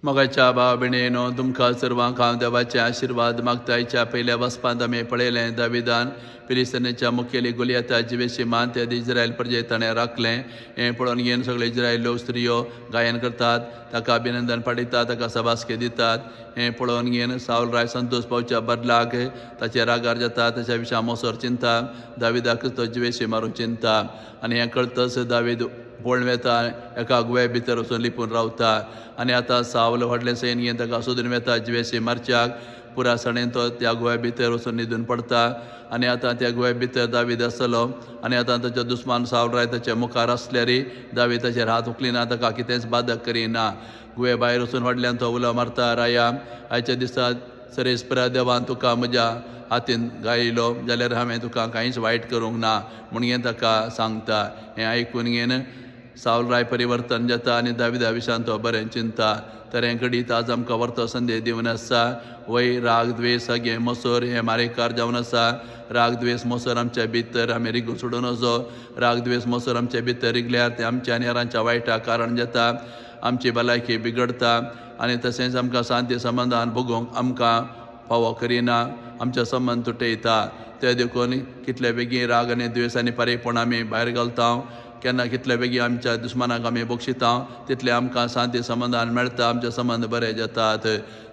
मोगाच्या भाव भयणीनो तुमकां सर्वांक हांव देवाचे आशिर्वाद मागतायच्या पयल्या वसपांत आमी पळयलें दाविदान फिलिस्तीनाच्या मुखेली गुलियाता जिवेशिमान ते इस्रायल प्रजे ताणें राखलें हें पळोवन घेवन सगळे इस्रायल लोक स्त्रियो गायन करतात ताका अभिनंदन पाडयतात ताका सभासके दितात हें पळोवन घेवन साऊल राय संतोष पावच्या बदलाक ताचे रागार जाता ताच्या विशा मोसोर चिंता दाविदाक तो जिवेशी मारूं चिंता आनी हें कळटच दावीद पळोवन वेता एका गुव्या भितर वचून लिपून रावता आनी आतां सावल व्हडलें सैन घेवन ताका सोदून वेता जिवेशी मारच्याक पुरा सणेन तो त्या गुव्या भितर वचून न्हिदून पडता आनी आतां त्या गुव्या भितर दावीद आसतलो आनी आतां ताचो दुस्मान सावल राय ताच्या मुखार आसल्यार दावीद ताचेर हात उखलिना ताका कितेंच बाधक करिना गुवे भायर वचून व्हडल्यान तो उलो मारता राया आयच्या दिसा सरेस्परा देवान तुका म्हज्या हातीन गायलो जाल्यार हांवें तुका कांयच वायट करूंक ना म्हणून ताका सांगता हें आयकून घेवन सावल राय परिवर्तन जाता आनी दाविदा विशान तो बरें चिंता तर हें घडीत आज आमकां वर्तो संदेश दिवन आसा वय राग द्वेस गे मोसोर हें मारेकार जावन आसा राग द्वेस मोसोर आमच्या भितर आमी रिगून सोडून वचो राग द्वेस मोसोर आमच्या भितर रिगल्यार ते आमच्या आनी हेरांच्या वायटाक कारण जाता आमची भलायकी बिगडता आनी तशेंच आमकां शांती संबंदान भोगूंक आमकां फावो करिना आमचे संबंद तुटयता ते देखून कितले बेगीन राग आनी द्वेस आनी पारेपण आमी भायर घालता केन्ना कितले बेगीन आमच्या दुस्मानाक आमी बक्षिता तितले आमकां शांती संबंदान मेळटा आमचे संबंद बरे जातात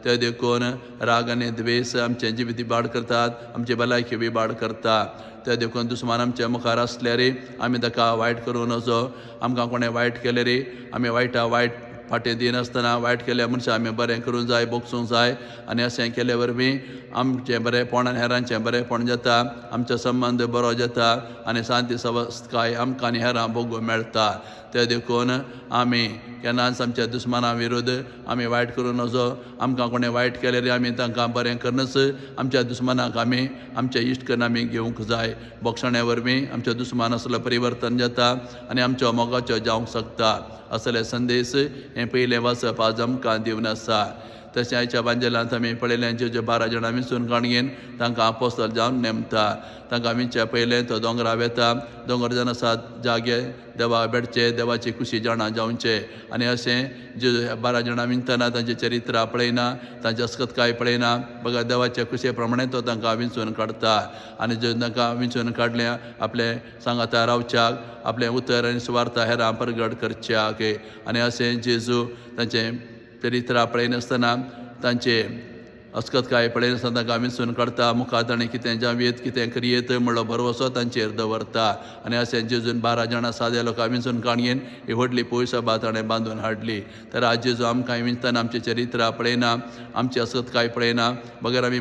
ते देखून राग आनी द्वेस आमचें जिवीत इबाड करतात आमची भलायकी इबाड करता ते देखून दुस्मान आमच्या मुखार आसल्यार आमी ताका वायट करूं नजो आमकां कोणें वायट केल्यार आमी वायटा वायट फाटीं दिनासतना वायट केल्या मनशां आमी बरें करूंक जाय बोगसूंक जाय आनी अशें केले वरवीं आमचें बरेंपण आनी हेरांचें बरेंपण जाता आमचो संबंद बरो जाता आनी शांती संवस्थाय आमकां आनी हेरां भोगूंक मेळटा ते देखून आमी केन्नाच आमच्या दुस्माना विरुद्ध आमी वायट करूं नजो आमकां कोणें वायट केल्यार आमी तांकां बरें करनच आमच्या दुस्मानाक आमी आमचें इश्ट करून आमी घेवंक जाय बोगसण्या वरवीं आमच्या दुस्मान असलो परिवर्तन जाता आनी आमच्या मोगाचो जावंक शकता असले संदेश हें पयलें वाचप आज आमकां दिवन आसा तशें आयच्या बांजेलांत आमी पळयलें ज्यो 12 जाणां विंचून काणयेन तांकां आपोस्तल जावन नेमता तांकां विंच्या पयलें तो दोंगरा वेता दोंगर जावन आसा जागे देवा बेडचे देवाची खुशी जाणा जावचे आनी अशें ज्यो 12 जाणां विंतना तांचें चरित्र पळयना तांची अस्कतकाय पळयना बघा देवाच्या खुशे प्रमाणे तो तांकां विंचून काडटा आनी ज्यो तांकां विंचून काडलें आपले सांगाता रावच्याक आपलें उतर आनी सुवार्ता हेरां प्रगट करच्याक आनी अशें जेजू तांचें चरित्र पळयनासतना तांचे अस्कतकाय पळयनासतना तांकां विंचून काडटा मुखार ताणें कितें जावेत कितें करियेत म्हणलो भरवसो तांचेर दवरता आनी अशें जेजून 12 जाणां साद्या लोकां विंचून काणयेन ही व्हडली पोयसभा ताणें बांदून हाडली तर आज जेजू आमकां विंचतना आमचें चरित्र पळयना आमची अस्कतकाय पळयना बगर आमी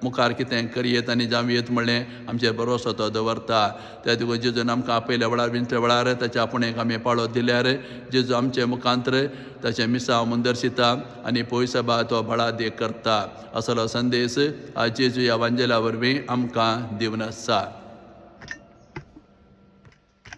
मुखार कितें करियेत आनी जावयेत म्हणलें आमचेर भरवसो तो दवरता त्या देखून जेजून आमकां आपयल्या वेळार विंचल्या वेळार ताच्या आपुणेक आमी पाळो दिल्यार जेजू आमचे मुखांतर ताचें मिसांव म्हूण दर्शिता आनी पोयसभा तो बळा देख करता असलो संदेश आज जेजू ह्या वांजेला वरवीं आमकां दिवन आसा.